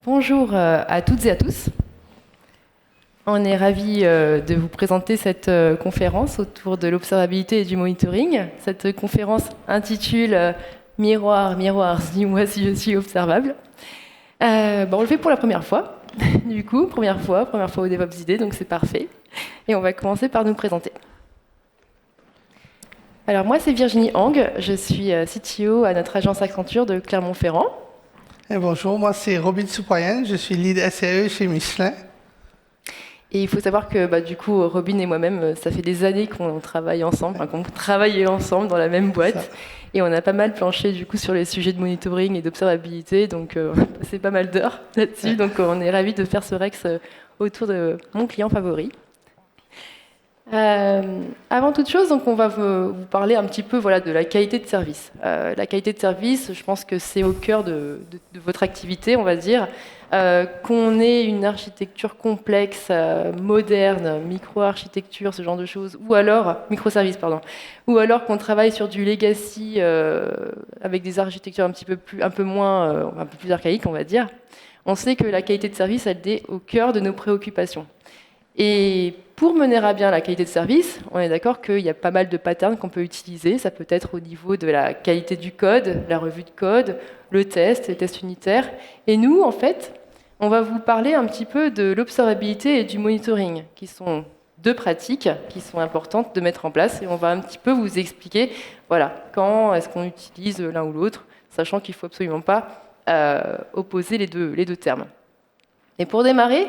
Bonjour à toutes et à tous. On est ravis de vous présenter cette conférence autour de l'observabilité et du monitoring. Cette conférence intitule Miroir, miroir, dis-moi si je suis observable. On le fait pour la première fois. Du coup, première fois au DevOps Idées, donc c'est parfait. Et on va commencer par nous présenter. Alors moi, c'est Virginie Hang, je suis CTO à notre agence Accenture de Clermont-Ferrand. Et bonjour, moi c'est Robin Soupoyen, je suis lead SRE chez Michelin. Et il faut savoir que du coup, Robin et moi-même, ça fait des années qu'on travaille ensemble, qu'on travaille ensemble dans la même boîte. Et on a pas mal planché du coup sur les sujets de monitoring et d'observabilité, donc on a passé pas mal d'heures là-dessus. Donc on est ravis de faire ce Rex autour de mon client favori. Avant toute chose, donc on va vous parler un petit peu de la qualité de service. La qualité de service, je pense que c'est au cœur de votre activité, on va dire. Qu'on ait une architecture complexe, moderne, micro-architecture, ce genre de choses, ou alors, microservices, pardon, ou alors qu'on travaille sur du legacy avec des architectures un peu plus archaïques, on va dire. On sait que la qualité de service, elle est au cœur de nos préoccupations. Et pour mener à bien la qualité de service, on est d'accord qu'il y a pas mal de patterns qu'on peut utiliser. Ça peut être au niveau de la qualité du code, la revue de code, le test, les tests unitaires. Et nous, en fait, on va vous parler un petit peu de l'observabilité et du monitoring, qui sont deux pratiques qui sont importantes de mettre en place. Et on va un petit peu vous expliquer, quand est-ce qu'on utilise l'un ou l'autre, sachant qu'il ne faut absolument pas opposer les deux termes. Et pour démarrer,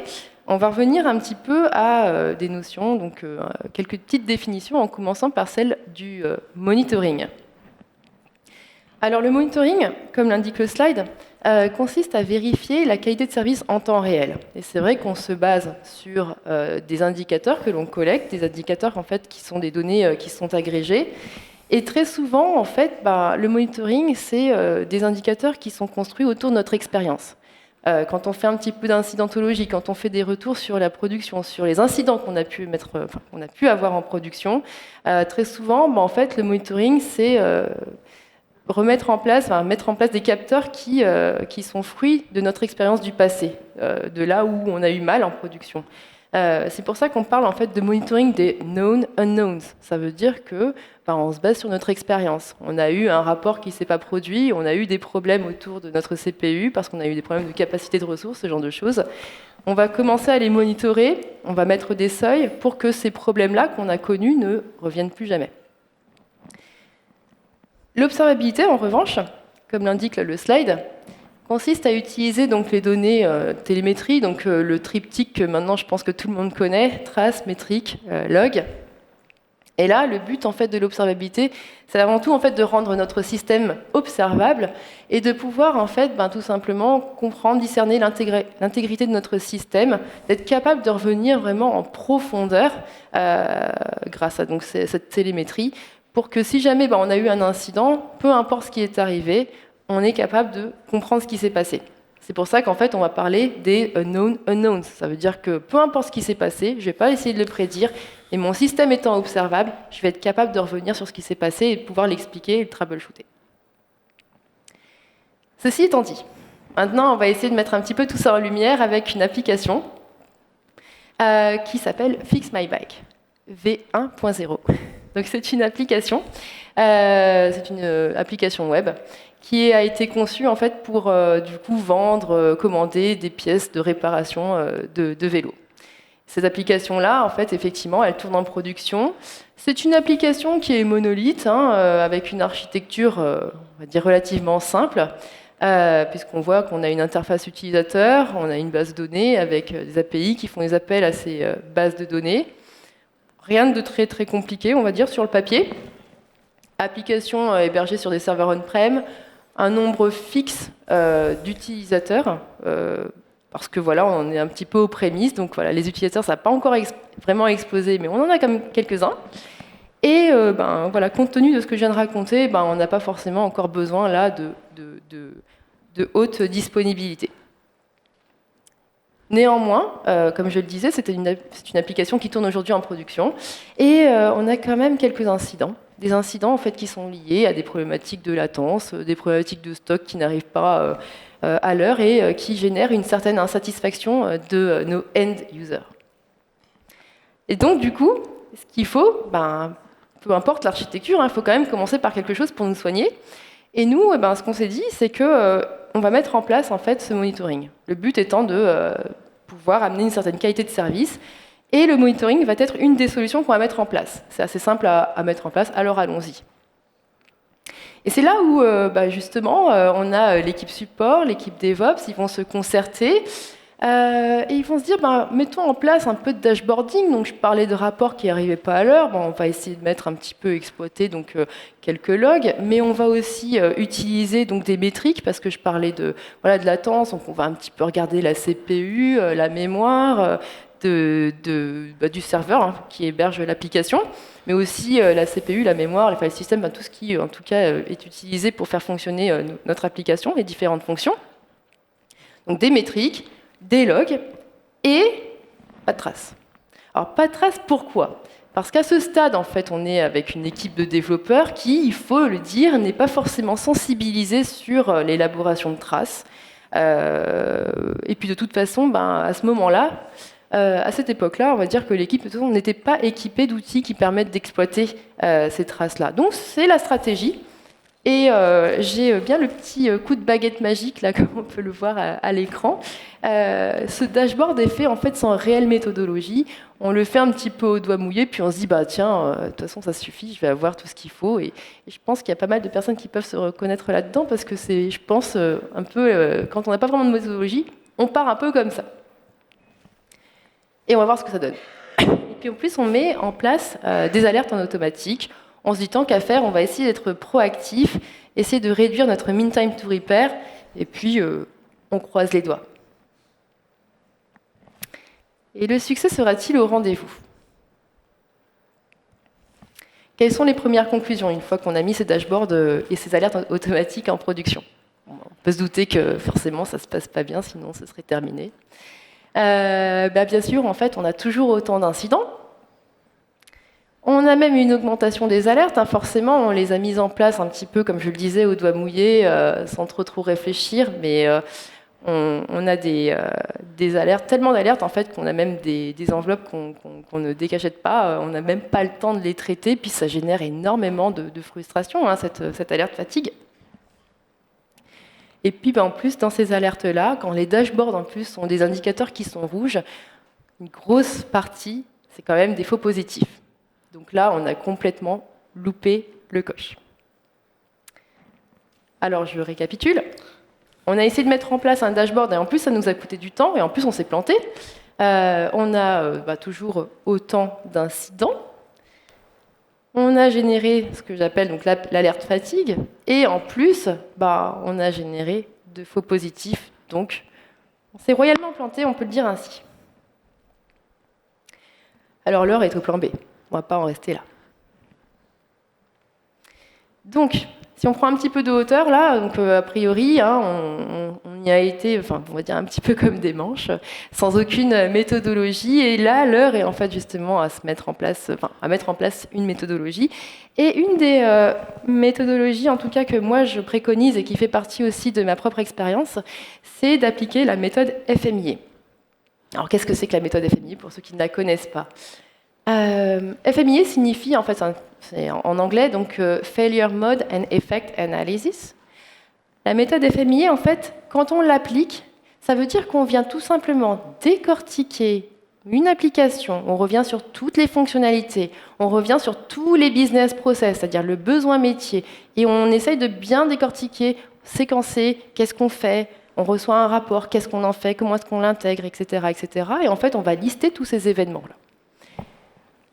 on va revenir un petit peu à des notions, donc quelques petites définitions, en commençant par celle du monitoring. Alors le monitoring, comme l'indique le slide, consiste à vérifier la qualité de service en temps réel. Et c'est vrai qu'on se base sur des indicateurs que l'on collecte, des indicateurs en fait qui sont des données qui sont agrégées. Et très souvent, en fait, le monitoring, c'est des indicateurs qui sont construits autour de notre expérience. Quand on fait un petit peu d'incidentologie, quand on fait des retours sur la production, sur les incidents qu'on a pu avoir en production, très souvent, en fait, le monitoring, c'est mettre en place des capteurs qui sont fruits de notre expérience du passé, de là où on a eu mal en production. C'est pour ça qu'on parle en fait de monitoring des known unknowns. Ça veut dire que on se base sur notre expérience. On a eu un rapport qui ne s'est pas produit, on a eu des problèmes autour de notre CPU parce qu'on a eu des problèmes de capacité de ressources, ce genre de choses. On va commencer à les monitorer, on va mettre des seuils pour que ces problèmes-là qu'on a connus ne reviennent plus jamais. L'observabilité, en revanche, comme l'indique le slide, consiste à utiliser donc les données télémétrie, donc le triptyque que maintenant je pense que tout le monde connaît, trace, métrique, log. Et là, le but en fait de l'observabilité, c'est avant tout en fait de rendre notre système observable et de pouvoir en fait tout simplement comprendre, discerner l'intégrité de notre système, d'être capable de revenir vraiment en profondeur grâce à donc cette télémétrie, pour que si jamais on a eu un incident, peu importe ce qui est arrivé, on est capable de comprendre ce qui s'est passé. C'est pour ça qu'en fait, on va parler des known unknowns. Ça veut dire que peu importe ce qui s'est passé, je ne vais pas essayer de le prédire, et mon système étant observable, je vais être capable de revenir sur ce qui s'est passé et de pouvoir l'expliquer et le troubleshooter. Ceci étant dit, maintenant, on va essayer de mettre un petit peu tout ça en lumière avec une application qui s'appelle Fix My Bike, V1.0. Donc c'est une application, web qui a été conçue en fait pour du coup vendre, commander des pièces de réparation de vélo. Cette application-là, en fait, effectivement, elle tourne en production. C'est une application qui est monolithe, avec une architecture, on va dire, relativement simple, puisqu'on voit qu'on a une interface utilisateur, on a une base de données avec des API qui font des appels à ces bases de données. Rien de très très compliqué, on va dire, sur le papier. Application hébergée sur des serveurs on-prem, un nombre fixe d'utilisateurs, parce que on est un petit peu aux prémices, donc les utilisateurs, ça n'a pas encore vraiment explosé, mais on en a quand même quelques-uns. Et compte tenu de ce que je viens de raconter, on n'a pas forcément encore besoin là de haute disponibilité. Néanmoins, comme je le disais, c'est une application qui tourne aujourd'hui en production, et on a quand même quelques incidents. Des incidents en fait qui sont liés à des problématiques de latence, des problématiques de stock qui n'arrivent pas à l'heure et qui génèrent une certaine insatisfaction de nos end users. Et donc, du coup, ce qu'il faut, peu importe l'architecture, il faut quand même commencer par quelque chose pour nous soigner. Et nous, ce qu'on s'est dit, c'est que on va mettre en place en fait ce monitoring. Le but étant de pouvoir amener une certaine qualité de service. Et le monitoring va être une des solutions qu'on va mettre en place. C'est assez simple à mettre en place, alors allons-y. Et c'est là où, justement, on a l'équipe support, l'équipe DevOps, ils vont se concerter et ils vont se dire, mettons en place un peu de dashboarding. Donc, je parlais de rapports qui n'arrivaient pas à l'heure. On va essayer de mettre un petit peu exploité, donc quelques logs, mais on va aussi utiliser donc des métriques parce que je parlais de latence. Donc, on va un petit peu regarder la CPU, la mémoire. Du serveur qui héberge l'application, mais aussi la CPU, la mémoire, les file systems, tout ce qui, en tout cas, est utilisé pour faire fonctionner notre application, les différentes fonctions. Donc des métriques, des logs et pas de traces. Alors pas de traces, pourquoi ? Parce qu'à ce stade, en fait, on est avec une équipe de développeurs qui, il faut le dire, n'est pas forcément sensibilisée sur l'élaboration de traces. Et puis de toute façon, à ce moment-là, à cette époque-là, on va dire que l'équipe n'était pas équipée d'outils qui permettent d'exploiter ces traces-là. Donc c'est la stratégie. Et j'ai bien le petit coup de baguette magique, là, comme on peut le voir à l'écran. Ce dashboard est fait en fait sans réelle méthodologie. On le fait un petit peu au doigt mouillé, puis on se dit, tiens, de toute façon, ça suffit, je vais avoir tout ce qu'il faut. Et je pense qu'il y a pas mal de personnes qui peuvent se reconnaître là-dedans, parce que c'est, je pense, un peu, quand on n'a pas vraiment de méthodologie, on part un peu comme ça. Et on va voir ce que ça donne. Et puis en plus, on met en place des alertes en automatique. On se dit, tant qu'à faire, on va essayer d'être proactif, essayer de réduire notre mean time to repair, et puis on croise les doigts. Et le succès sera-t-il au rendez-vous ? Quelles sont les premières conclusions une fois qu'on a mis ces dashboards et ces alertes automatiques en production ? On peut se douter que forcément, ça ne se passe pas bien, sinon ce serait terminé. Bien sûr, en fait, on a toujours autant d'incidents. On a même une augmentation des alertes. Forcément, on les a mises en place un petit peu, comme je le disais, au doigt mouillé, sans trop réfléchir. Mais on a des alertes, tellement d'alertes en fait, qu'on a même des enveloppes qu'on ne décachette pas. On n'a même pas le temps de les traiter. Puis ça génère énormément de frustration, cette alerte fatigue. Et puis en plus, dans ces alertes-là, quand les dashboards en plus sont des indicateurs qui sont rouges, une grosse partie, c'est quand même des faux positifs. Donc là, on a complètement loupé le coche. Alors, je récapitule. On a essayé de mettre en place un dashboard, et en plus, ça nous a coûté du temps, et en plus, on s'est planté. On a toujours autant d'incidents. On a généré ce que j'appelle donc l'alerte fatigue, et en plus, on a généré de faux positifs. Donc, on s'est royalement planté, on peut le dire ainsi. Alors, l'heure est au plan B. On ne va pas en rester là. Donc, si on prend un petit peu de hauteur, là, donc, a priori, on y a été, on va dire un petit peu comme des manches, sans aucune méthodologie. Et là, l'heure est en fait justement à mettre en place une méthodologie. Et une des méthodologies, en tout cas, que moi je préconise et qui fait partie aussi de ma propre expérience, c'est d'appliquer la méthode FMIE. Alors, qu'est-ce que c'est que la méthode FMIE pour ceux qui ne la connaissent pas ? FMIE signifie, en fait, c'est en anglais, donc Failure Mode and Effect Analysis. La méthode FMIE, en fait, quand on l'applique, ça veut dire qu'on vient tout simplement décortiquer une application, on revient sur toutes les fonctionnalités, on revient sur tous les business process, c'est-à-dire le besoin métier, et on essaye de bien décortiquer, séquencer, qu'est-ce qu'on fait, on reçoit un rapport, qu'est-ce qu'on en fait, comment est-ce qu'on l'intègre, etc., etc. Et en fait, on va lister tous ces événements-là.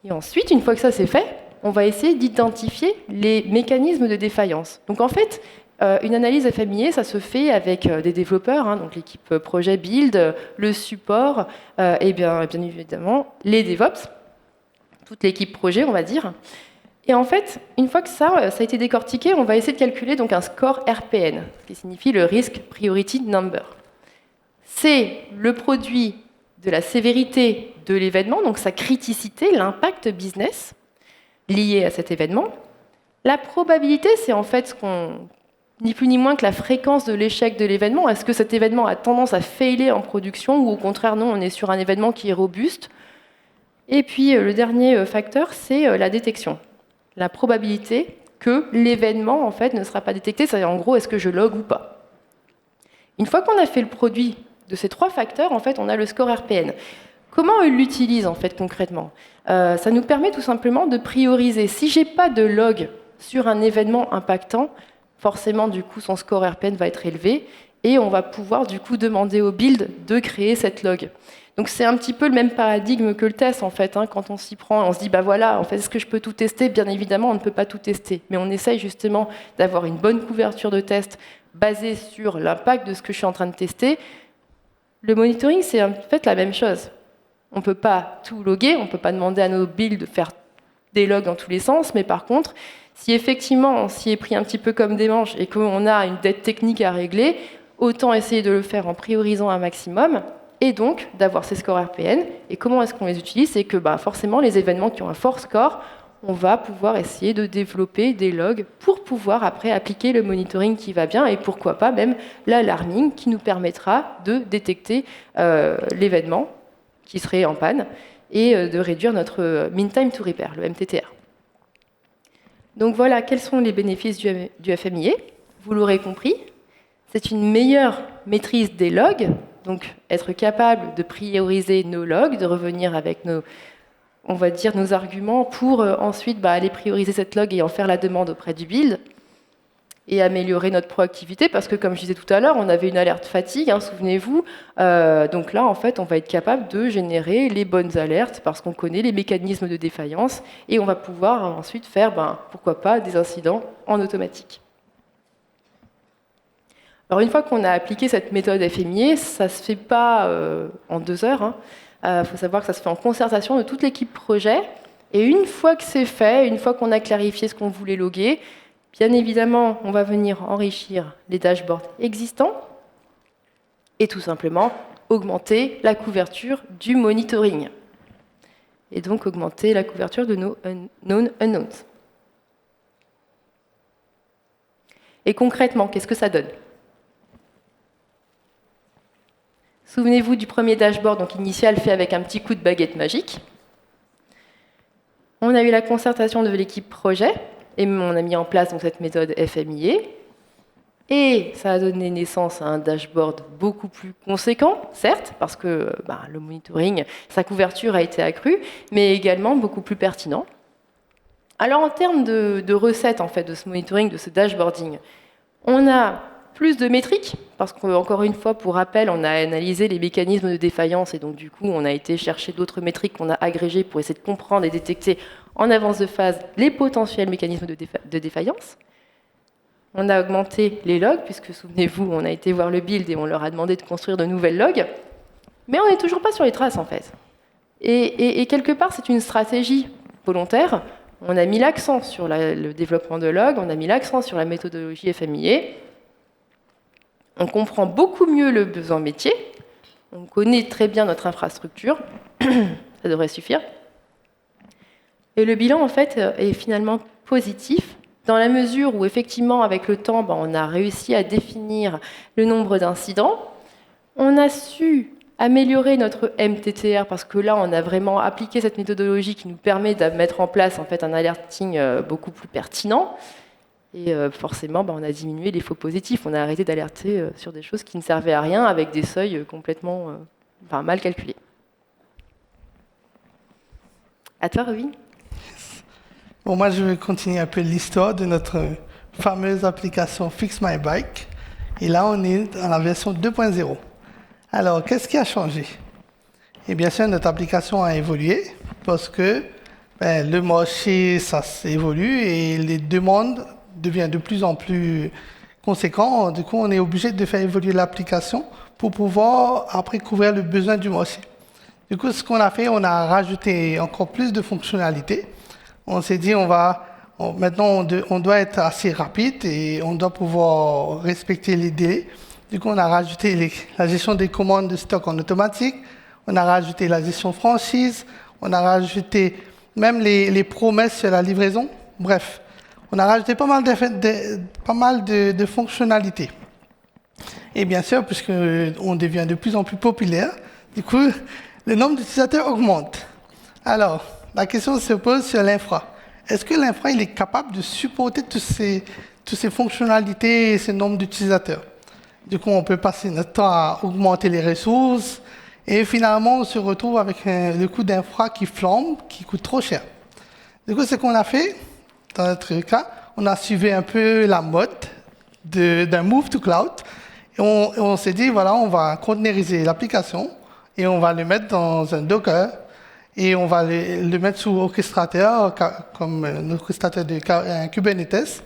Et ensuite, une fois que ça c'est fait, on va essayer d'identifier les mécanismes de défaillance. Donc en fait, une analyse FMIE, ça se fait avec des développeurs, donc l'équipe projet build, le support, et bien évidemment les DevOps, toute l'équipe projet, on va dire. Et en fait, une fois que ça a été décortiqué, on va essayer de calculer donc un score RPN, ce qui signifie le Risk Priority Number. C'est le produit de la sévérité de l'événement, donc sa criticité, l'impact business lié à cet événement. La probabilité, c'est en fait ce qu'on ni plus ni moins que la fréquence de l'échec de l'événement. Est-ce que cet événement a tendance à failer en production ou au contraire, non, on est sur un événement qui est robuste? Et puis, le dernier facteur, c'est la détection. La probabilité que l'événement, en fait, ne sera pas détecté, c'est-à-dire, en gros, est-ce que je log ou pas? Une fois qu'on a fait le produit de ces 3 facteurs, en fait, on a le score RPN. Comment on l'utilise, en fait, concrètement? Ça nous permet tout simplement de prioriser. Si je n'ai pas de log sur un événement impactant, forcément, du coup, son score RPN va être élevé et on va pouvoir, du coup, demander au build de créer cette log. Donc, c'est un petit peu le même paradigme que le test, en fait. Quand on s'y prend, on se dit, bah voilà, en fait, est-ce que je peux tout tester? Bien évidemment, on ne peut pas tout tester. Mais on essaye justement d'avoir une bonne couverture de test basée sur l'impact de ce que je suis en train de tester. Le monitoring, c'est en fait la même chose. On ne peut pas tout loguer, on ne peut pas demander à nos builds de faire des logs dans tous les sens, mais par contre, si effectivement on s'y est pris un petit peu comme des manches et qu'on a une dette technique à régler, autant essayer de le faire en priorisant un maximum et donc d'avoir ces scores RPN. Et comment est-ce qu'on les utilise? C'est que forcément, les événements qui ont un fort score, on va pouvoir essayer de développer des logs pour pouvoir après appliquer le monitoring qui va bien et pourquoi pas même l'alarming qui nous permettra de détecter l'événement qui serait en panne et de réduire notre mean time to repair, le MTTR. Donc voilà, quels sont les bénéfices du FMIA? Vous l'aurez compris, c'est une meilleure maîtrise des logs, donc être capable de prioriser nos logs, de revenir avec nos arguments pour ensuite aller prioriser cette log et en faire la demande auprès du build et améliorer notre proactivité, parce que comme je disais tout à l'heure, on avait une alerte fatigue, souvenez-vous. Donc là, en fait, on va être capable de générer les bonnes alertes parce qu'on connaît les mécanismes de défaillance et on va pouvoir ensuite faire, pourquoi pas, des incidents en automatique. Alors une fois qu'on a appliqué cette méthode FMIA, ça ne se fait pas en 2 heures. Faut savoir que ça se fait en concertation de toute l'équipe projet. Et une fois que c'est fait, une fois qu'on a clarifié ce qu'on voulait loguer, bien évidemment, on va venir enrichir les dashboards existants et tout simplement augmenter la couverture du monitoring. Et donc augmenter la couverture de nos known unknowns. Et concrètement, qu'est-ce que ça donne? Souvenez-vous du premier dashboard donc initial fait avec un petit coup de baguette magique. On a eu la concertation de l'équipe projet et on a mis en place donc, cette méthode FMIA. Et ça a donné naissance à un dashboard beaucoup plus conséquent, certes, parce que le monitoring, sa couverture a été accrue, mais également beaucoup plus pertinent. Alors en termes de recettes en fait, de ce monitoring, de ce dashboarding, on a plus de métriques, parce qu'encore une fois, pour rappel, on a analysé les mécanismes de défaillance et donc du coup, on a été chercher d'autres métriques qu'on a agrégées pour essayer de comprendre et détecter en avance de phase les potentiels mécanismes de défaillance. On a augmenté les logs, puisque souvenez-vous, on a été voir le build et on leur a demandé de construire de nouvelles logs, mais on n'est toujours pas sur les traces en fait. Et quelque part, c'est une stratégie volontaire. On a mis l'accent sur le développement de logs, on a mis l'accent sur la méthodologie FMIA. On comprend beaucoup mieux le besoin métier, on connaît très bien notre infrastructure, ça devrait suffire. Et le bilan, en fait, est finalement positif, dans la mesure où, effectivement, avec le temps, on a réussi à définir le nombre d'incidents. On a su améliorer notre MTTR, parce que là, on a vraiment appliqué cette méthodologie qui nous permet de mettre en place en fait, un alerting beaucoup plus pertinent. Et forcément, on a diminué les faux positifs. On a arrêté d'alerter sur des choses qui ne servaient à rien, avec des seuils complètement mal calculés. À toi, Robin. Bon, moi, je vais continuer un peu l'histoire de notre fameuse application Fix My Bike. Et là, on est dans la version 2.0. Alors, qu'est-ce qui a changé? Et bien sûr, notre application a évolué parce que le marché, ça évolue et les demandes deviennent de plus en plus conséquentes. Du coup, on est obligé de faire évoluer l'application pour pouvoir après couvrir le besoin du marché. Du coup, ce qu'on a fait, on a rajouté encore plus de fonctionnalités. On s'est dit, maintenant, on doit être assez rapide et on doit pouvoir respecter les délais. Du coup, on a rajouté la gestion des commandes de stock en automatique. On a rajouté la gestion franchise. On a rajouté même les promesses sur la livraison. Bref, on a rajouté pas mal de fonctionnalités. Et bien sûr, puisqu'on devient de plus en plus populaire, du coup, le nombre d'utilisateurs augmente. Alors, la question se pose sur l'infra. Est-ce que l'infra il est capable de supporter toutes ces fonctionnalités et ce nombre d'utilisateurs? Du coup, on peut passer notre temps à augmenter les ressources et finalement, on se retrouve avec le coût d'infra qui flambe, qui coûte trop cher. Du coup, ce qu'on a fait, dans notre cas, on a suivi un peu la mode d'un move to cloud. Et on s'est dit, voilà, on va containeriser l'application et on va le mettre dans un Docker et on va le mettre sous orchestrateur, comme un orchestrateur de Kubernetes.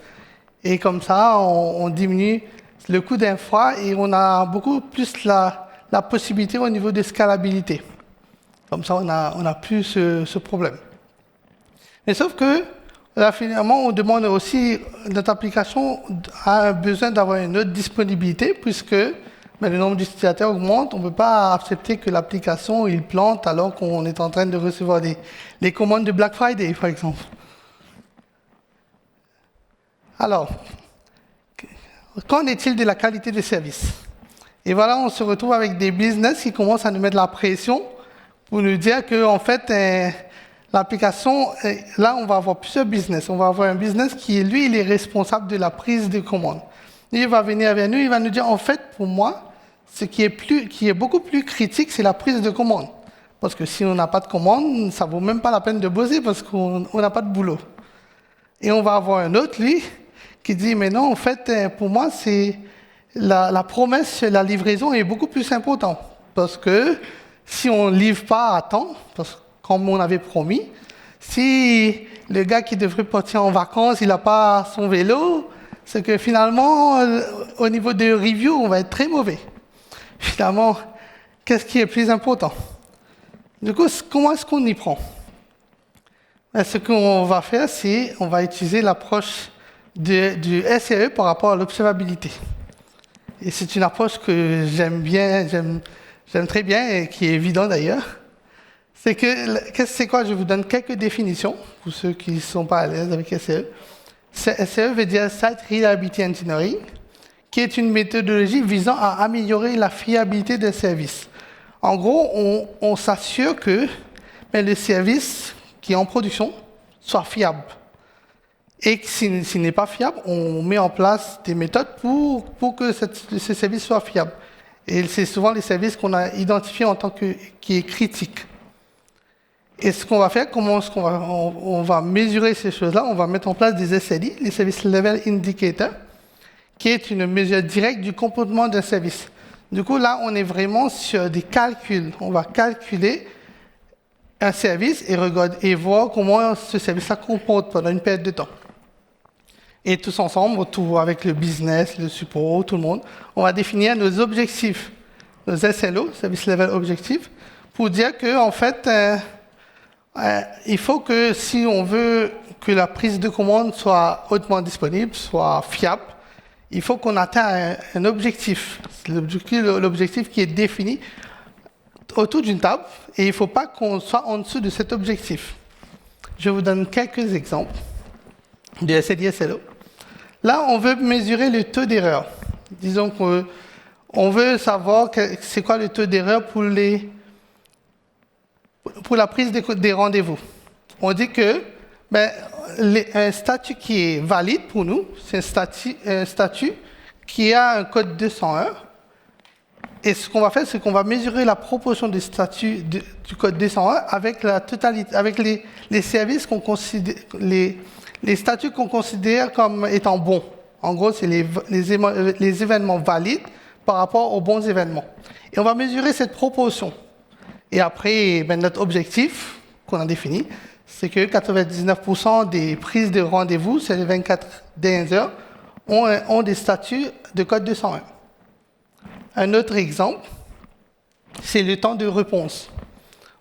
Et comme ça, on diminue le coût d'infra et on a beaucoup plus la possibilité au niveau de scalabilité. Comme ça, on a plus ce problème. Mais sauf que, là, finalement, on demande aussi, notre application a besoin d'avoir une autre disponibilité, puisque le nombre d'utilisateurs augmente. On ne peut pas accepter que l'application il plante alors qu'on est en train de recevoir les commandes de Black Friday, par exemple. Alors, qu'en est-il de la qualité de service? Et voilà, on se retrouve avec des business qui commencent à nous mettre la pression pour nous dire que, en fait, l'application, là, on va avoir plusieurs business. On va avoir un business qui, lui, il est responsable de la prise de commande. Il va venir vers nous, il va nous dire, en fait, pour moi, ce qui est beaucoup plus critique, c'est la prise de commande. Parce que si on n'a pas de commande, ça ne vaut même pas la peine de bosser parce qu'on n'a pas de boulot. Et on va avoir un autre, lui, qui dit, mais non, en fait, pour moi, c'est la promesse, la livraison est beaucoup plus importante. Parce que si on ne livre pas à temps, comme on avait promis, si le gars qui devrait partir en vacances, il n'a pas son vélo, c'est que finalement, au niveau de review, on va être très mauvais. Finalement, qu'est-ce qui est plus important? Du coup, comment est-ce qu'on y prend? Ce qu'on va faire, c'est on va utiliser l'approche du SRE par rapport à l'observabilité. Et c'est une approche que j'aime bien, j'aime très bien et qui est évidente d'ailleurs. C'est quoi? Je vous donne quelques définitions pour ceux qui ne sont pas à l'aise avec SRE. SRE veut dire Site Reliability Engineering, qui est une méthodologie visant à améliorer la fiabilité des services. En gros, on s'assure que le service qui est en production soit fiable. Et que s'il n'est pas fiable, on met en place des méthodes pour que ce service soit fiable. Et c'est souvent les services qu'on a identifiés en tant qui est critique. Et ce qu'on va faire, on va mesurer ces choses-là, on va mettre en place des SLI, les Service Level Indicator, qui est une mesure directe du comportement d'un service. Du coup, là, on est vraiment sur des calculs. On va calculer un service et voir comment ce service se comporte pendant une période de temps. Et tous ensemble, avec le business, le support, tout le monde, on va définir nos objectifs, nos SLO, Service Level Objectifs, pour dire que, en fait, il faut que si on veut que la prise de commande soit hautement disponible, soit fiable, il faut qu'on atteigne un objectif. L'objectif qui est défini autour d'une table, et il ne faut pas qu'on soit en dessous de cet objectif. Je vous donne quelques exemples de SLI SLO. Là, on veut mesurer le taux d'erreur. Disons qu'on veut savoir c'est quoi le taux d'erreur pour la prise des rendez-vous. On dit que un statut qui est valide pour nous, c'est un statut qui a un code 201. Et ce qu'on va faire, c'est qu'on va mesurer la proportion des statuts du code 201 avec la totalité, avec les services qu'on considère, les statuts qu'on considère comme étant bons. En gros, c'est les événements valides par rapport aux bons événements. Et on va mesurer cette proportion. Et après, notre objectif qu'on a défini, c'est que 99% des prises de rendez-vous, c'est les 24 dernières heures, ont des statuts de code 201. Un autre exemple, c'est le temps de réponse.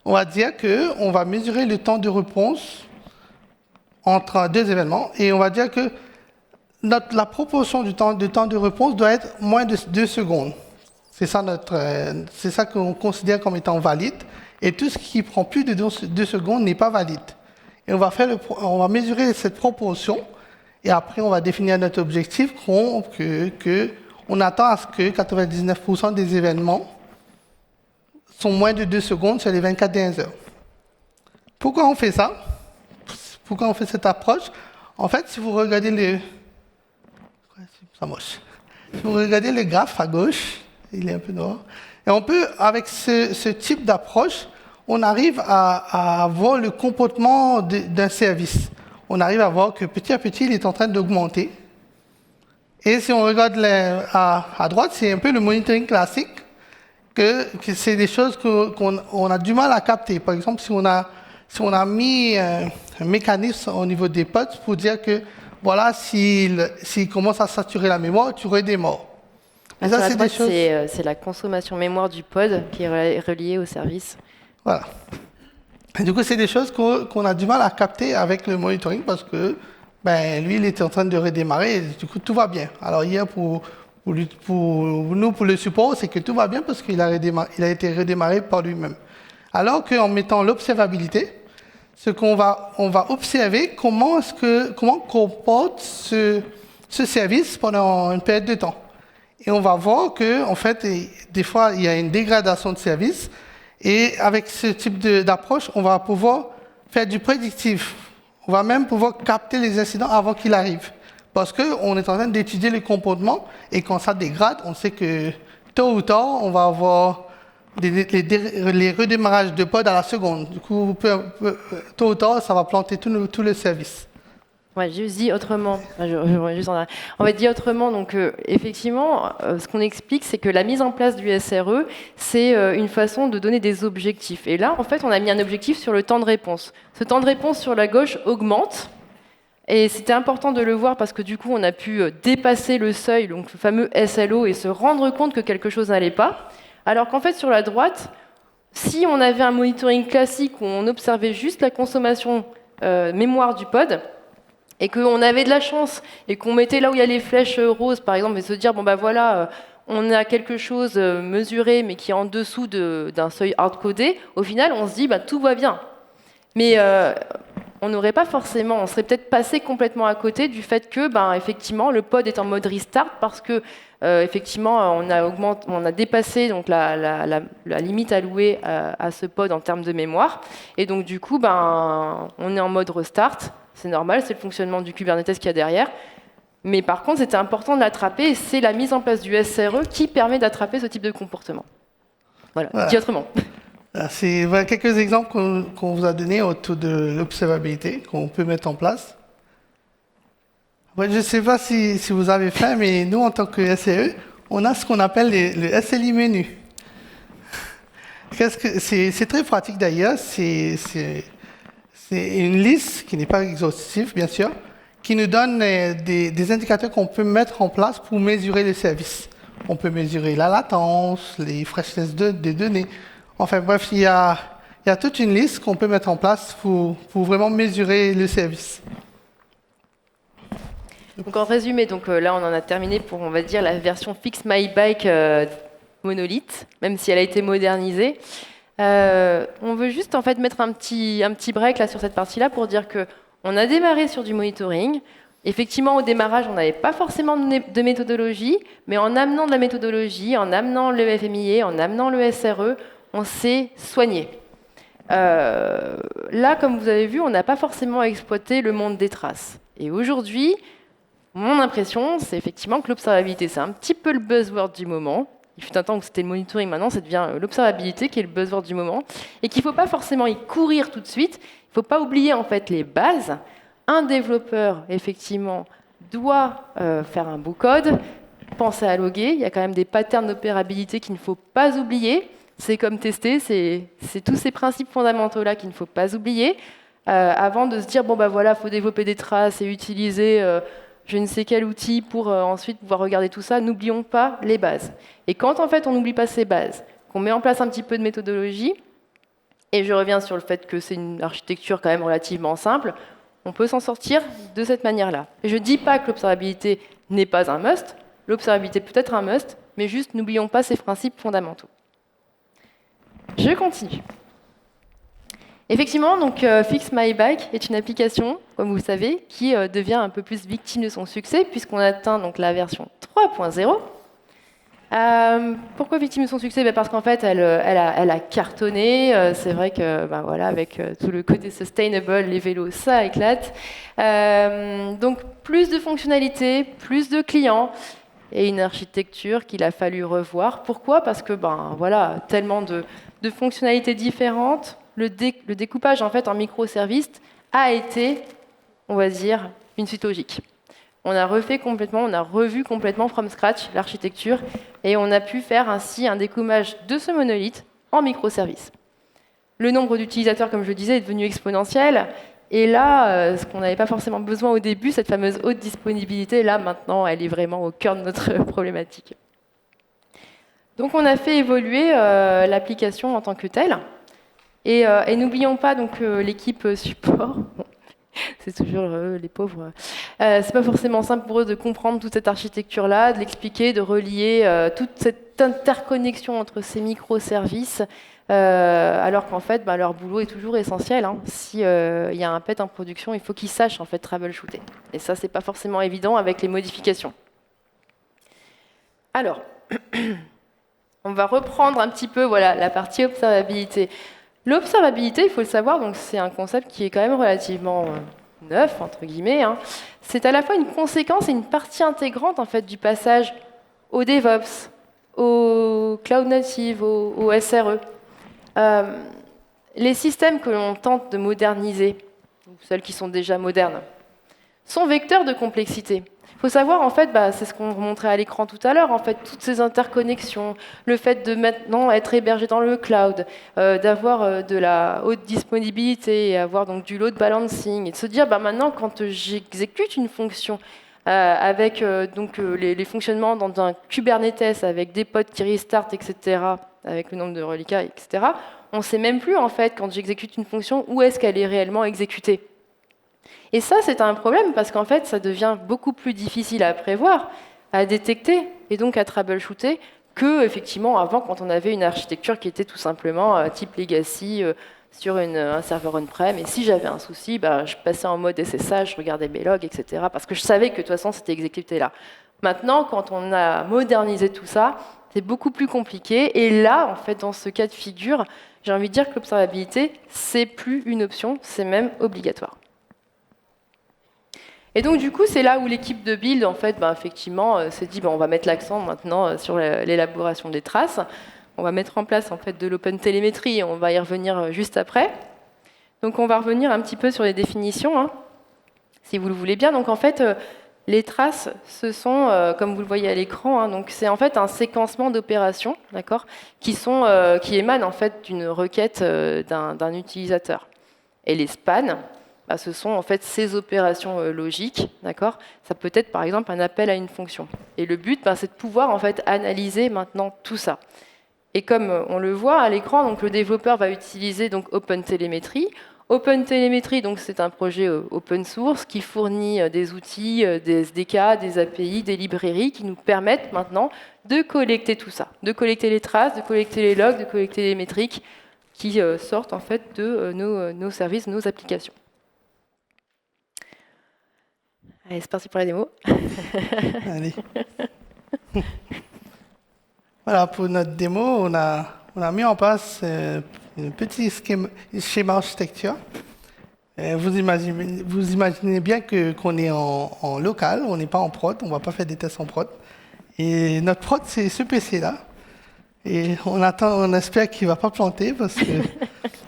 On va dire qu'on va mesurer le temps de réponse entre deux événements et on va dire que la proportion du temps de réponse doit être moins de 2 secondes. C'est ça qu'on considère comme étant valide. Et tout ce qui prend plus de 2 secondes n'est pas valide. Et on va mesurer cette proportion Et après, on va définir notre objectif on attend à ce que 99% des événements sont moins de 2 secondes sur les 24 dernières heures. Pourquoi on fait ça? Pourquoi on fait cette approche? En fait, si vous regardez Si vous regardez le graphe à gauche, il est un peu noir, et on peut, avec ce type d'approche, on arrive à voir le comportement d'un service. On arrive à voir que petit à petit, il est en train d'augmenter. Et si on regarde à droite, c'est un peu le monitoring classique, que c'est des choses qu'on a du mal à capter. Par exemple, si on a mis un mécanisme au niveau des pods pour dire que, voilà, s'il commence à saturer la mémoire, tu redémarres. Et ça, c'est la consommation mémoire du pod qui est reliée au service. Voilà. Et du coup, c'est des choses qu'on a du mal à capter avec le monitoring parce que lui, il était en train de redémarrer et du coup, tout va bien. Alors hier, pour le support, c'est que tout va bien parce qu'il a été redémarré par lui-même. Alors qu'en mettant l'observabilité, on va observer comment comporte ce service pendant une période de temps. Et on va voir que, en fait, des fois, il y a une dégradation de service. Et avec ce type d'approche, on va pouvoir faire du prédictif. On va même pouvoir capter les incidents avant qu'ils arrivent. Parce qu'on est en train d'étudier les comportements. Et quand ça dégrade, on sait que tôt ou tard, on va avoir les redémarrages de pod à la seconde. Du coup, tôt ou tard, ça va planter tout le service. Ouais, je dis autrement. On va dire autrement. Donc, effectivement, ce qu'on explique, c'est que la mise en place du SRE, c'est une façon de donner des objectifs. Et là, en fait, on a mis un objectif sur le temps de réponse. Ce temps de réponse sur la gauche augmente. Et c'était important de le voir parce que du coup, on a pu dépasser le seuil, donc le fameux SLO, et se rendre compte que quelque chose n'allait pas. Alors qu'en fait, sur la droite, si on avait un monitoring classique où on observait juste la consommation mémoire du pod, et qu'on avait de la chance, et qu'on mettait là où il y a les flèches roses, par exemple, et se dire, bon ben voilà, on a quelque chose mesuré, mais qui est en dessous d'un seuil hard-codé, au final, on se dit, tout va bien. Mais on n'aurait pas forcément, on serait peut-être passé complètement à côté du fait que, effectivement, le pod est en mode restart, parce que, effectivement, on a dépassé donc, la limite allouée à ce pod en termes de mémoire, et donc du coup, on est en mode restart. C'est normal, c'est le fonctionnement du Kubernetes qu'il y a derrière. Mais par contre, c'était important de l'attraper et c'est la mise en place du SRE qui permet d'attraper ce type de comportement. Voilà. Dit autrement. C'est quelques exemples qu'on vous a donnés autour de l'observabilité qu'on peut mettre en place. Je ne sais pas si vous avez fait, mais nous, en tant que SRE, on a ce qu'on appelle le SLI menu. C'est très pratique d'ailleurs. C'est une liste qui n'est pas exhaustive, bien sûr, qui nous donne des indicateurs qu'on peut mettre en place pour mesurer les services. On peut mesurer la latence, les freshness des données. Enfin bref, il y a toute une liste qu'on peut mettre en place pour vraiment mesurer le service. Donc en résumé, là on en a terminé pour, on va dire, la version Fix My Bike monolithe, même si elle a été modernisée. On veut juste en fait mettre un petit break là sur cette partie-là pour dire que on a démarré sur du monitoring. Effectivement, au démarrage, on n'avait pas forcément de méthodologie, mais en amenant de la méthodologie, en amenant le FMIA, en amenant le SRE, on s'est soigné. Là, comme vous avez vu, on n'a pas forcément exploité le monde des traces. Et aujourd'hui, mon impression, c'est effectivement que l'observabilité, c'est un petit peu le buzzword du moment. Il fut un temps où c'était le monitoring, maintenant ça devient l'observabilité qui est le buzzword du moment, et qu'il ne faut pas forcément y courir tout de suite. Il ne faut pas oublier en fait les bases. Un développeur, effectivement, doit faire un beau code, penser à loguer. Il y a quand même des patterns d'opérabilité qu'il ne faut pas oublier. C'est comme tester, c'est tous ces principes fondamentaux-là qu'il ne faut pas oublier, avant de se dire, voilà, il faut développer des traces et utiliser je ne sais quel outil pour ensuite pouvoir regarder tout ça. N'oublions pas les bases. Et quand en fait on n'oublie pas ces bases, qu'on met en place un petit peu de méthodologie, et je reviens sur le fait que c'est une architecture quand même relativement simple, on peut s'en sortir de cette manière-là. Et je ne dis pas que l'observabilité n'est pas un must, l'observabilité peut être un must, mais juste n'oublions pas ces principes fondamentaux. Je continue. Effectivement, donc Fix My Bike est une application, comme vous le savez, qui devient un peu plus victime de son succès, puisqu'on atteint donc la version 3.0. Pourquoi victime de son succès? Parce qu'en fait, elle a cartonné. C'est vrai que, voilà, avec tout le côté sustainable, les vélos, ça éclate. Donc, plus de fonctionnalités, plus de clients et une architecture qu'il a fallu revoir. Pourquoi? Parce que, voilà, tellement de fonctionnalités différentes. Le découpage en fait en microservices a été, on va dire, une suite logique. On a refait complètement, on a revu complètement from scratch l'architecture et on a pu faire ainsi un découpage de ce monolithe en microservices. Le nombre d'utilisateurs, comme je le disais, est devenu exponentiel. Et là, ce qu'on n'avait pas forcément besoin au début, cette fameuse haute disponibilité, là maintenant, elle est vraiment au cœur de notre problématique. Donc on a fait évoluer l'application en tant que telle. Et n'oublions pas donc l'équipe support. C'est toujours les pauvres. C'est pas forcément simple pour eux de comprendre toute cette architecture-là, de l'expliquer, de relier toute cette interconnexion entre ces microservices, alors qu'en fait, leur boulot est toujours essentiel. Hein. Si y a un pet en production, il faut qu'ils sachent en fait troubleshooter. Et ça, c'est pas forcément évident avec les modifications. Alors, on va reprendre un petit peu la partie observabilité. L'observabilité, il faut le savoir, donc c'est un concept qui est quand même relativement neuf, entre guillemets. Hein. C'est à la fois une conséquence et une partie intégrante en fait, du passage au DevOps, au Cloud Native, au SRE. Les systèmes que l'on tente de moderniser, ou celles qui sont déjà modernes, sont vecteurs de complexité. Il faut savoir, en fait, c'est ce qu'on montrait à l'écran tout à l'heure, en fait, toutes ces interconnexions, le fait de maintenant être hébergé dans le cloud, d'avoir de la haute disponibilité, et avoir donc du load balancing, et de se dire, maintenant, quand j'exécute une fonction avec les fonctionnements dans un Kubernetes, avec des pods qui restartent, etc., avec le nombre de reliquats, etc., on ne sait même plus, en fait, quand j'exécute une fonction, où est-ce qu'elle est réellement exécutée. Et ça, c'est un problème parce qu'en fait, ça devient beaucoup plus difficile à prévoir, à détecter et donc à troubleshooter que, effectivement, avant, quand on avait une architecture qui était tout simplement type legacy sur un serveur on-prem. Et si j'avais un souci, je passais en mode SSH, je regardais mes logs, etc. Parce que je savais que de toute façon, c'était exécuté là. Maintenant, quand on a modernisé tout ça, c'est beaucoup plus compliqué. Et là, en fait, dans ce cas de figure, j'ai envie de dire que l'observabilité, c'est plus une option, c'est même obligatoire. Et donc, du coup, c'est là où l'équipe de build, en fait, effectivement, s'est dit, on va mettre l'accent maintenant sur l'élaboration des traces. On va mettre en place, en fait, de l'OpenTelemetry, et on va y revenir juste après. Donc, on va revenir un petit peu sur les définitions, hein, si vous le voulez bien. Donc, en fait, les traces, ce sont, comme vous le voyez à l'écran, hein, donc c'est en fait un séquencement d'opérations, d'accord, qui émanent, en fait, d'une requête d'un utilisateur. Et les spans, ce sont en fait ces opérations logiques, d'accord. Ça peut être par exemple un appel à une fonction. Et le but, c'est de pouvoir en fait analyser maintenant tout ça. Et comme on le voit à l'écran, donc le développeur va utiliser donc OpenTelemetry. OpenTelemetry, donc c'est un projet open source qui fournit des outils, des SDK, des API, des librairies qui nous permettent maintenant de collecter tout ça, de collecter les traces, de collecter les logs, de collecter les métriques qui sortent en fait de nos services, nos applications. Allez, c'est parti pour la démo. Allez. Voilà, pour notre démo, on a mis en place un petit schéma architecture. Vous imaginez bien qu'on est en local, on n'est pas en prod, on ne va pas faire des tests en prod. Et notre prod, c'est ce PC-là. Et on espère qu'il ne va pas planter, parce que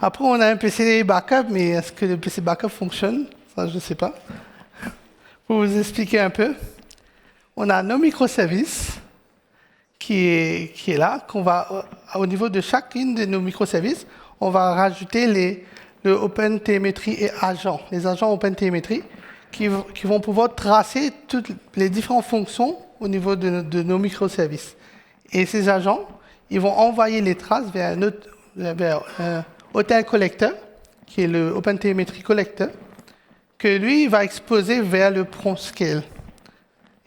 après, on a un PC backup, mais est-ce que le PC backup fonctionne? Ça, je ne sais pas. Pour vous expliquer un peu, on a nos microservices qui est là, qu'on va, au niveau de chacune de nos microservices, on va rajouter le OpenTelemetry et agents, les agents OpenTelemetry qui vont pouvoir tracer toutes les différentes fonctions au niveau de nos microservices. Et ces agents, ils vont envoyer les traces vers un hotel collector, qui est le OpenTelemetry Collector, que lui va exposer vers le PronScale.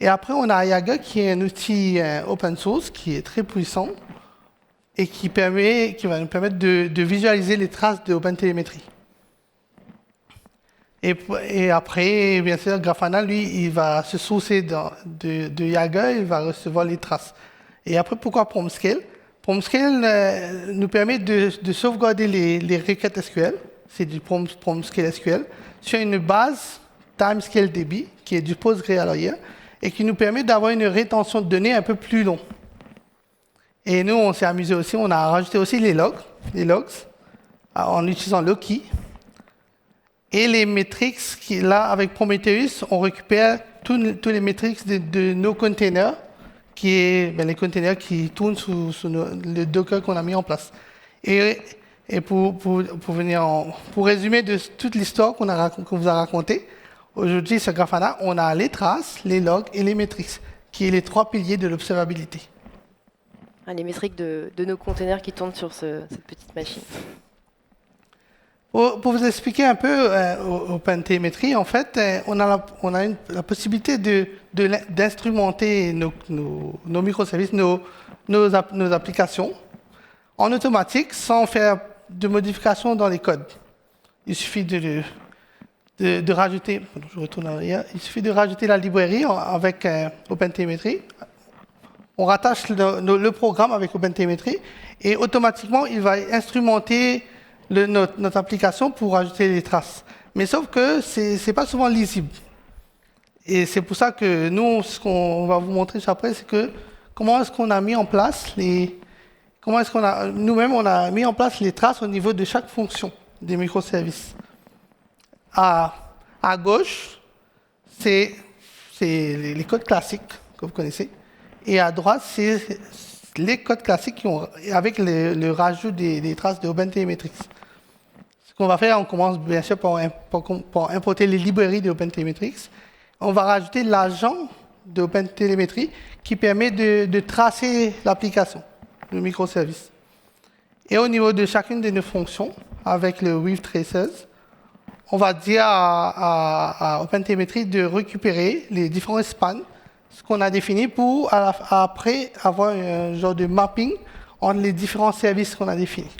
Et après, on a Yaga, qui est un outil open source, qui est très puissant, et qui va nous permettre de visualiser les traces de OpenTelemetry. Et après, bien sûr, Grafana, lui, il va se sourcer de Yager, il va recevoir les traces. Et après, pourquoi PromScale? PromScale nous permet de sauvegarder les requêtes SQL, c'est du PromScale SQL, sur une base TimescaleDB, qui est du PostgreSQL, et qui nous permet d'avoir une rétention de données un peu plus longue. Et nous, on s'est amusé aussi, on a rajouté aussi les logs, en utilisant Loki. Et les métriques, là, avec Prometheus, on récupère tous les métriques de nos containers, qui est les containers qui tournent sous le Docker qu'on a mis en place. Et pour résumer de toute l'histoire qu'on vous a racontée, aujourd'hui, sur Grafana, on a les traces, les logs et les métriques, qui sont les 3 piliers de l'observabilité. Les métriques de nos containers qui tournent sur cette petite machine. Pour vous expliquer un peu OpenTelemetry, en fait, on a la possibilité d'instrumenter nos microservices, nos applications en automatique sans faire de modifications dans les codes. Il suffit de rajouter, je retourne en arrière, il suffit de rajouter la librairie avec OpenTelemetry. On rattache le programme avec OpenTelemetry et automatiquement, il va instrumenter notre application pour ajouter les traces. Mais sauf que ce n'est pas souvent lisible. Et c'est pour ça que nous, ce qu'on va vous montrer après, c'est que comment est-ce qu'on a mis en place nous-mêmes, on a mis en place les traces au niveau de chaque fonction des microservices. À gauche, c'est les codes classiques que vous connaissez. Et à droite, c'est les codes classiques avec le rajout des traces de OpenTelemetry. Ce qu'on va faire, on commence bien sûr par importer les librairies de OpenTelemetry. On va rajouter l'agent de OpenTelemetry qui permet de tracer l'application, le microservice. Et au niveau de chacune de nos fonctions, avec le Weave Tracers, on va dire à OpenTelemetry de récupérer les différents spans, ce qu'on a défini pour après avoir un genre de mapping entre les différents services qu'on a définis.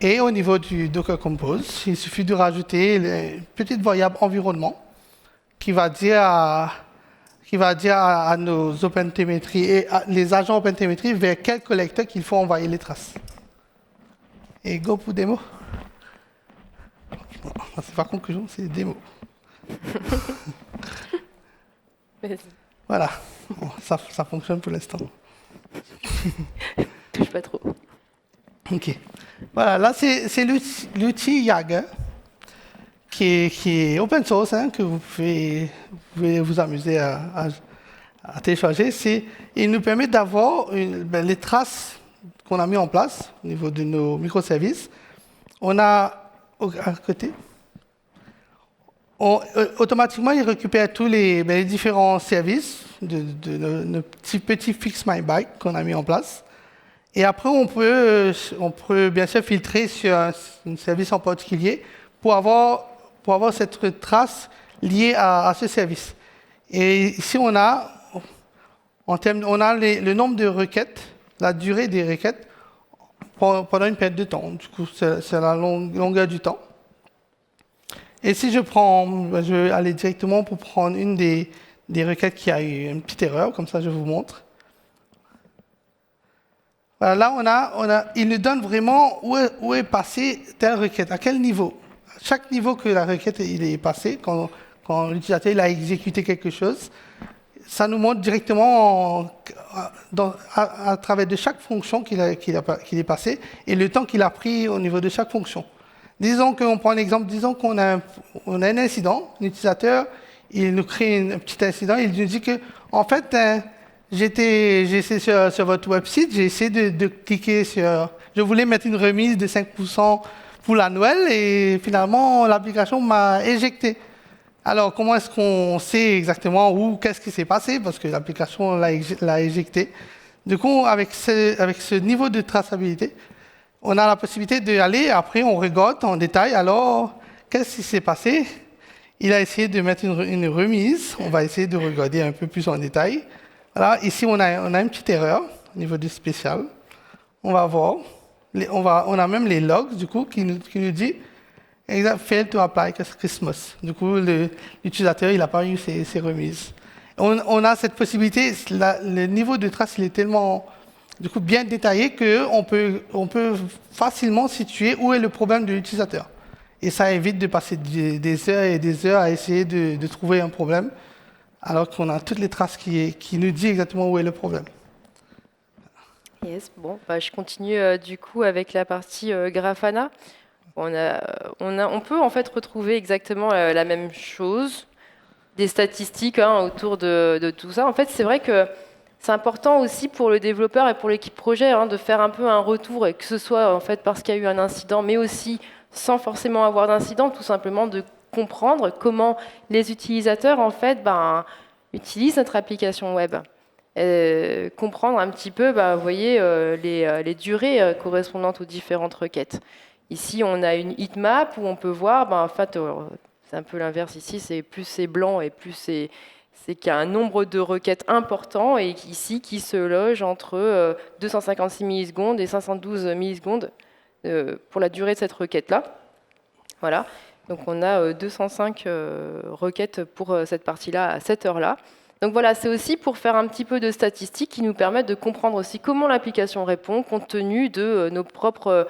Et au niveau du Docker Compose, il suffit de rajouter une petite variable environnement qui va dire à nos OpenTelemetry et les agents OpenTelemetry vers quel collecteur qu'il faut envoyer les traces. Et go pour démo. C'est pas conclusion, c'est démo. Voilà, bon, ça fonctionne pour l'instant. Touche pas trop. Ok. Voilà, là c'est l'outil Yager qui est open source, que vous pouvez vous amuser à télécharger. Il nous permet d'avoir les traces qu'on a mis en place au niveau de nos microservices. On a à côté. Automatiquement, il récupère tous les différents services de nos petits Fix My Bike qu'on a mis en place. Et après, on peut bien sûr filtrer sur un service en particulier pour avoir cette trace liée à ce service. Et ici, on a le nombre de requêtes, la durée des requêtes pendant une période de temps. Du coup, c'est la longueur du temps. Et si je vais aller directement pour prendre une des requêtes qui a eu une petite erreur, comme ça je vous montre. Voilà, là, il nous donne vraiment où est passée telle requête, à quel niveau. Chaque niveau que la requête est passée, quand l'utilisateur a exécuté quelque chose, ça nous montre directement à travers de chaque fonction qu'il est passé et le temps qu'il a pris au niveau de chaque fonction. Disons qu'on prend un exemple, disons qu'on a un incident, l'utilisateur, il nous crée un petit incident, il nous dit que, en fait, j'ai essayé sur votre website, j'ai essayé de cliquer sur, je voulais mettre une remise de 5% pour la Noël et finalement l'application m'a éjecté. Alors comment est-ce qu'on sait exactement qu'est-ce qui s'est passé parce que l'application l'a éjecté. Du coup, avec ce niveau de traçabilité, on a la possibilité d'aller, après on regarde en détail, alors qu'est-ce qui s'est passé? Il a essayé de mettre une remise, on va essayer de regarder un peu plus en détail. Voilà, ici on a une petite erreur au niveau du spécial. On va voir, on a même les logs du coup qui nous dit, Exact, fail to apply Christmas. Du coup, l'utilisateur, il n'a pas eu ses remises. On a cette possibilité, le niveau de trace, il est tellement du coup, bien détaillé qu'on peut facilement situer où est le problème de l'utilisateur. Et ça évite de passer des heures et des heures à essayer de trouver un problème, alors qu'on a toutes les traces qui nous disent exactement où est le problème. Yes, bon, bah, je continue du coup avec la partie Grafana. On peut en fait retrouver exactement la même chose, des statistiques autour de tout ça. En fait, c'est vrai que c'est important aussi pour le développeur et pour l'équipe projet de faire un peu un retour, et que ce soit en fait parce qu'il y a eu un incident, mais aussi sans forcément avoir d'incident, tout simplement de comprendre comment les utilisateurs en fait utilisent notre application web. Comprendre un petit peu, vous voyez, les durées correspondantes aux différentes requêtes. Ici, on a une heatmap où on peut voir, en fait, c'est un peu l'inverse ici, c'est plus c'est blanc et plus c'est qu'il y a un nombre de requêtes important, et ici qui se loge entre 256 millisecondes et 512 millisecondes pour la durée de cette requête-là. Voilà, donc on a 205 requêtes pour cette partie-là à cette heure-là. Donc voilà, c'est aussi pour faire un petit peu de statistiques qui nous permettent de comprendre aussi comment l'application répond compte tenu de nos propres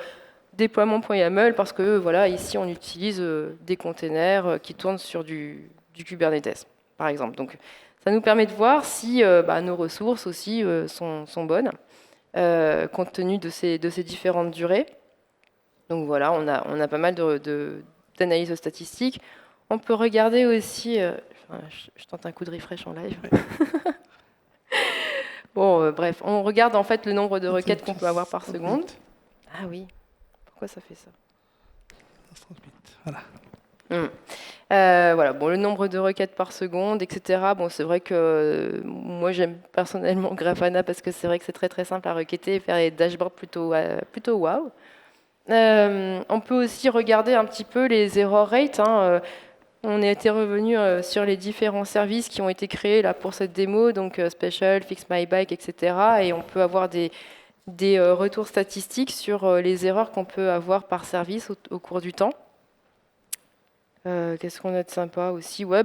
déploiements.yaml, parce que voilà, ici on utilise des containers qui tournent sur du Kubernetes, par exemple. Donc ça nous permet de voir si nos ressources aussi sont bonnes, compte tenu de ces différentes durées. Donc voilà, on a pas mal d'analyses statistiques. On peut regarder aussi... je tente un coup de refresh en live. Bon, bref, on regarde en fait le nombre de requêtes qu'on peut avoir par seconde. Ah oui, pourquoi ça fait ça? Voilà. Voilà, bon, le nombre de requêtes par seconde, etc. Bon, c'est vrai que moi j'aime personnellement Grafana parce que c'est vrai que c'est très très simple à requêter et faire des dashboards plutôt wow. On peut aussi regarder un petit peu les error rates. On a été revenu sur les différents services qui ont été créés là pour cette démo, donc Special, Fix My Bike, etc. Et on peut avoir des retours statistiques sur les erreurs qu'on peut avoir par service au cours du temps. Qu'est-ce qu'on a de sympa aussi? Ouais,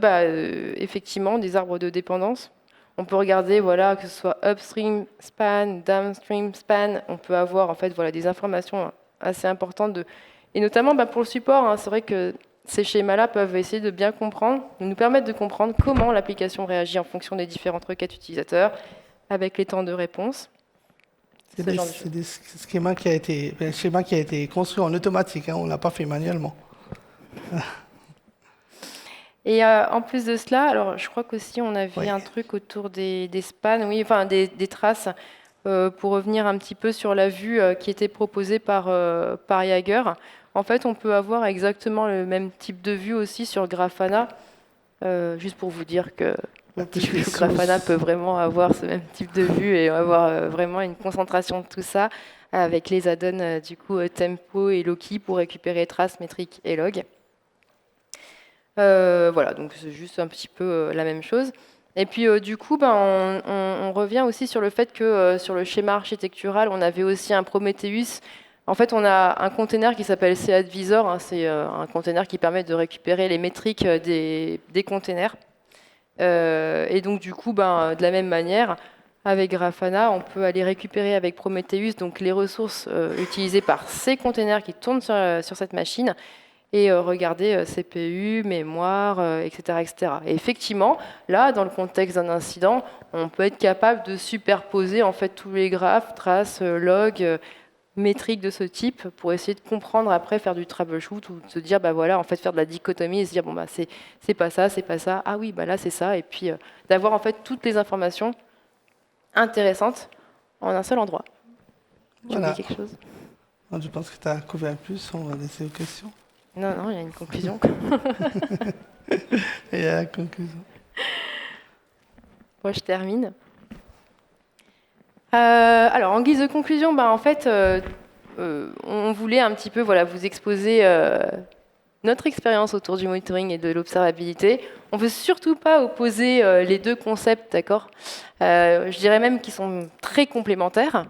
effectivement, des arbres de dépendance. On peut regarder, voilà, que ce soit upstream span, downstream span. On peut avoir en fait, voilà, des informations assez importantes et notamment pour le support. C'est vrai que ces schémas-là peuvent essayer de bien comprendre, de nous permettre de comprendre comment l'application réagit en fonction des différentes requêtes utilisateurs, avec les temps de réponse. C'est des schémas qui a été construit en automatique, on ne l'a pas fait manuellement. Et en plus de cela, alors je crois qu'aussi on a vu un truc autour des spans, oui, enfin des traces, pour revenir un petit peu sur la vue qui était proposée par Jaeger. En fait, on peut avoir exactement le même type de vue aussi sur Grafana, juste pour vous dire que mon petit chouchou Grafana peut vraiment avoir ce même type de vue et avoir vraiment une concentration de tout ça, avec les add-ons du coup Tempo et Loki pour récupérer traces, métriques et logs. Voilà, donc c'est juste un petit peu la même chose. Et puis du coup, on revient aussi sur le fait que sur le schéma architectural, on avait aussi un Prometheus. En fait, on a un container qui s'appelle CAdvisor. C'est un container qui permet de récupérer les métriques des containers. Et donc du coup, de la même manière, avec Grafana, on peut aller récupérer avec Prometheus donc les ressources utilisées par ces containers qui tournent sur cette machine, et regarder CPU, mémoire, etc., etc. Et effectivement, là, dans le contexte d'un incident, on peut être capable de superposer en fait tous les graphes, traces, logs, métriques de ce type pour essayer de comprendre après, faire du troubleshoot ou de se dire, voilà, en fait, faire de la dichotomie et se dire, c'est pas ça, c'est pas ça, ah oui, là, c'est ça, et puis d'avoir en fait toutes les informations intéressantes en un seul endroit. J'ai oublié quelque chose? Je pense que tu as couvert plus, on va laisser aux questions. Non, il y a une conclusion. Il y a la conclusion. Moi, je termine. Alors, en guise de conclusion, en fait, on voulait un petit peu vous exposer notre expérience autour du monitoring et de l'observabilité. On ne veut surtout pas opposer les deux concepts, d'accord? Je dirais même qu'ils sont très complémentaires.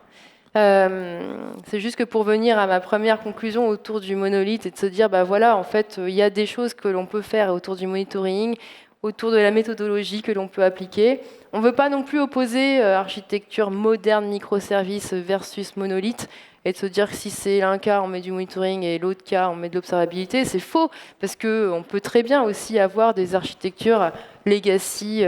C'est juste que pour venir à ma première conclusion autour du monolithe et de se dire, bah voilà, en fait, il y a des choses que l'on peut faire autour du monitoring, autour de la méthodologie que l'on peut appliquer. On ne veut pas non plus opposer architecture moderne microservice versus monolithe et de se dire que si c'est l'un cas, on met du monitoring et l'autre cas, on met de l'observabilité. C'est faux, parce qu'on peut très bien aussi avoir des architectures legacy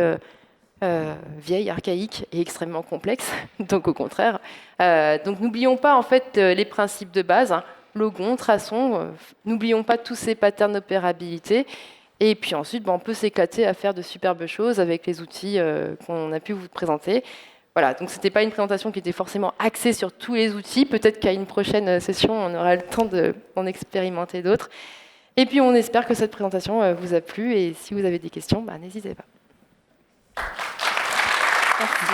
vieilles, archaïques et extrêmement complexes. Donc au contraire. Donc n'oublions pas en fait les principes de base, hein, logon, traçons, n'oublions pas tous ces patterns d'opérabilité. Et puis ensuite, on peut s'éclater à faire de superbes choses avec les outils qu'on a pu vous présenter. Voilà, donc ce n'était pas une présentation qui était forcément axée sur tous les outils. Peut-être qu'à une prochaine session, on aura le temps d'en expérimenter d'autres. Et puis on espère que cette présentation vous a plu. Et si vous avez des questions, n'hésitez pas. Merci.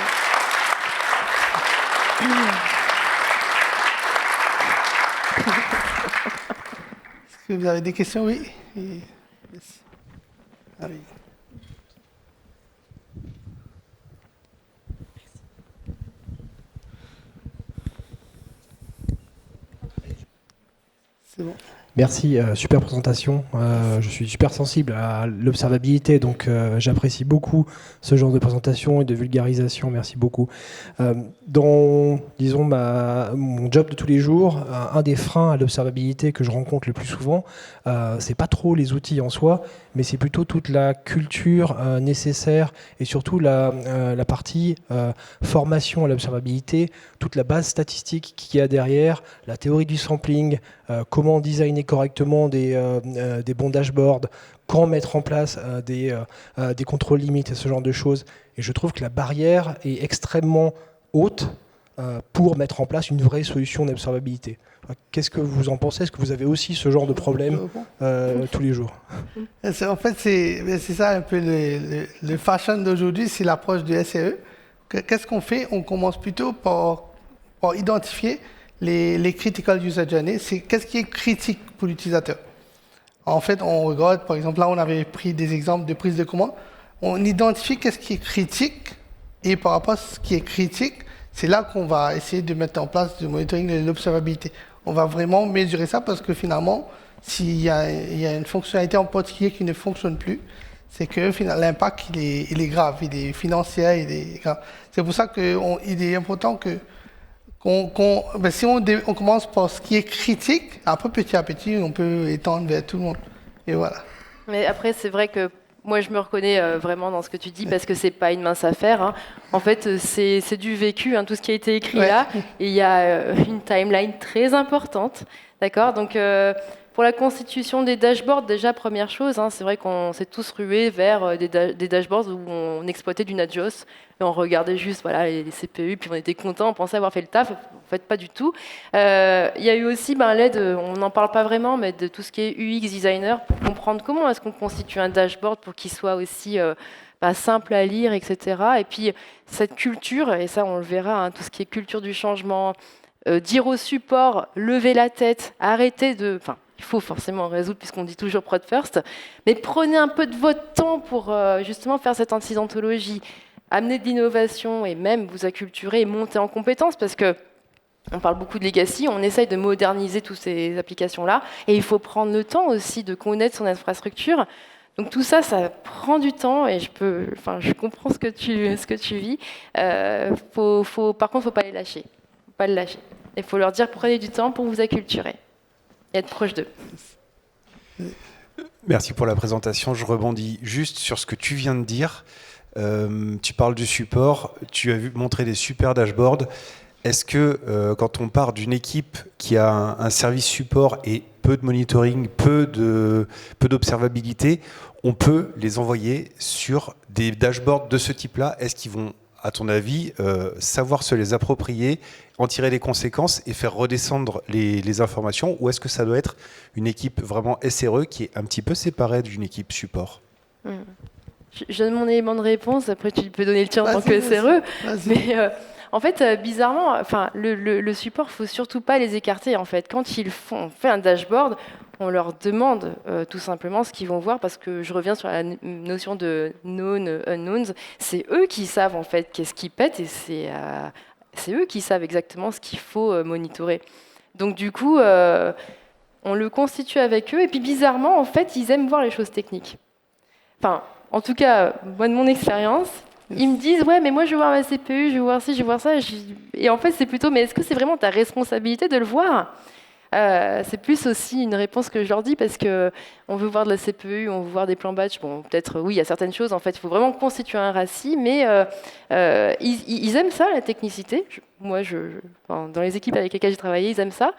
Est-ce que vous avez des questions? Oui. Merci. Ah oui. C'est bon. Merci, super présentation. Je suis super sensible à l'observabilité, donc j'apprécie beaucoup ce genre de présentation et de vulgarisation. Merci beaucoup. Dans, disons, mon job de tous les jours, un des freins à l'observabilité que je rencontre le plus souvent, c'est pas trop les outils en soi, mais c'est plutôt toute la culture nécessaire et surtout la partie formation à l'observabilité, toute la base statistique qu'il y a derrière, la théorie du sampling, comment designer correctement des bons dashboards, quand mettre en place des contrôles limites et ce genre de choses. Et je trouve que la barrière est extrêmement haute pour mettre en place une vraie solution d'observabilité. Qu'est-ce que vous en pensez? Est-ce que vous avez aussi ce genre de problème tous les jours? En fait, c'est ça un peu le fashion d'aujourd'hui, c'est l'approche du SRE. Qu'est-ce qu'on fait? On commence plutôt par identifier les critical user journey. C'est qu'est-ce qui est critique pour l'utilisateur. En fait, on regarde, par exemple, là, on avait pris des exemples de prise de commande. On identifie qu'est-ce qui est critique et par rapport à ce qui est critique, c'est là qu'on va essayer de mettre en place du monitoring et de l'observabilité. On va vraiment mesurer ça parce que finalement, s'il y a une fonctionnalité en particulier qui ne fonctionne plus, c'est que l'impact, il est grave, il est financier, il est grave. C'est pour ça qu'il est important que si on commence par ce qui est critique, après petit à petit, on peut étendre vers tout le monde. Et voilà. Mais après, c'est vrai que moi, je me reconnais vraiment dans ce que tu dis parce que c'est pas une mince affaire. Hein. En fait, c'est du vécu, hein, tout ce qui a été écrit là. Et il y a une timeline très importante. D'accord? Donc, pour la constitution des dashboards, déjà, première chose, hein, c'est vrai qu'on s'est tous rués vers des dashboards où on exploitait du Nagios. Et on regardait juste les CPU, puis on était content, on pensait avoir fait le taf. En fait, pas du tout. Il y a eu aussi l'aide, on n'en parle pas vraiment, mais de tout ce qui est UX designer, pour comprendre comment est-ce qu'on constitue un dashboard pour qu'il soit aussi simple à lire, etc. Et puis, cette culture, et ça on le verra, hein, tout ce qui est culture du changement, dire au support, lever la tête, arrêter de... il faut forcément résoudre puisqu'on dit toujours prod first, mais prenez un peu de votre temps pour justement faire cette incidentologie, amener de l'innovation et même vous acculturer et monter en compétences parce que on parle beaucoup de legacy, on essaye de moderniser toutes ces applications-là et il faut prendre le temps aussi de connaître son infrastructure. Donc tout ça, ça prend du temps et je comprends ce que tu vis. Par contre, il ne faut pas les lâcher. Pas le lâcher. Il faut leur dire prenez du temps pour vous acculturer et être proche d'eux. Merci pour la présentation. Je rebondis juste sur ce que tu viens de dire. Tu parles du support, tu as montré des super dashboards. Est-ce que quand on part d'une équipe qui a un service support et peu de monitoring, peu d'observabilité, on peut les envoyer sur des dashboards de ce type-là? Est-ce qu'ils vont, à ton avis, savoir se les approprier, en tirer les conséquences et faire redescendre les informations? Ou est-ce que ça doit être une équipe vraiment SRE qui est un petit peu séparée d'une équipe support? Je donne mon élément de réponse, après tu peux donner le tien en tant que SRE. Mais en fait, bizarrement, le support, il ne faut surtout pas les écarter. En fait. Quand on fait un dashboard, on leur demande tout simplement ce qu'ils vont voir, parce que je reviens sur la notion de known, unknowns. C'est eux qui savent en fait qu'est-ce qui pète, et c'est C'est eux qui savent exactement ce qu'il faut monitorer. Donc du coup, on le constitue avec eux. Et puis bizarrement, en fait, ils aiment voir les choses techniques. Enfin, en tout cas, moi de mon expérience, ils me disent ouais, mais moi je veux voir ma CPU, je veux voir ci, je veux voir ça. Et en fait, c'est plutôt mais est-ce que c'est vraiment ta responsabilité de le voir? C'est plus aussi une réponse que je leur dis parce que on veut voir de la CPU, on veut voir des plans batch. Bon, peut-être oui, il y a certaines choses. En fait, il faut vraiment constituer un RACI, mais ils aiment ça, la technicité. Enfin, dans les équipes avec lesquelles j'ai travaillé, ils aiment ça.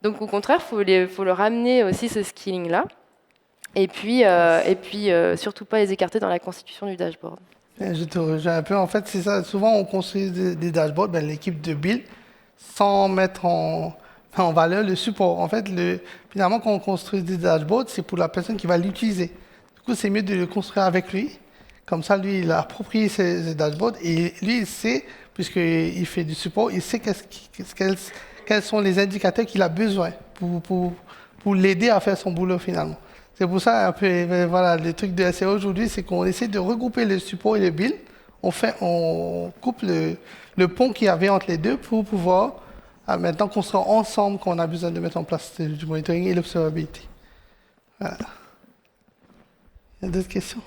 Donc au contraire, faut leur amener aussi ce skilling-là. Et puis surtout pas les écarter dans la constitution du dashboard. Je te rejoins un peu. En fait, c'est ça. Souvent, on construit des dashboards, l'équipe de build, sans mettre en valeur le support. En fait, finalement, quand on construit des dashboards, c'est pour la personne qui va l'utiliser. Du coup, c'est mieux de le construire avec lui. Comme ça, lui, il a approprié ses dashboards et lui, il sait, puisqu'il fait du support, il sait quels sont les indicateurs qu'il a besoin pour l'aider à faire son boulot finalement. C'est pour ça, un peu, voilà, le truc de SEO aujourd'hui, c'est qu'on essaie de regrouper le support et le build. On coupe le pont qu'il y avait entre les deux pour pouvoir maintenant construire ensemble qu'on a besoin de mettre en place du monitoring et l'observabilité. Voilà. Il y a d'autres questions?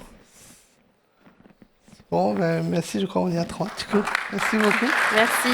Bon, merci, je crois qu'on est à 30. Du coup. Merci beaucoup. Merci.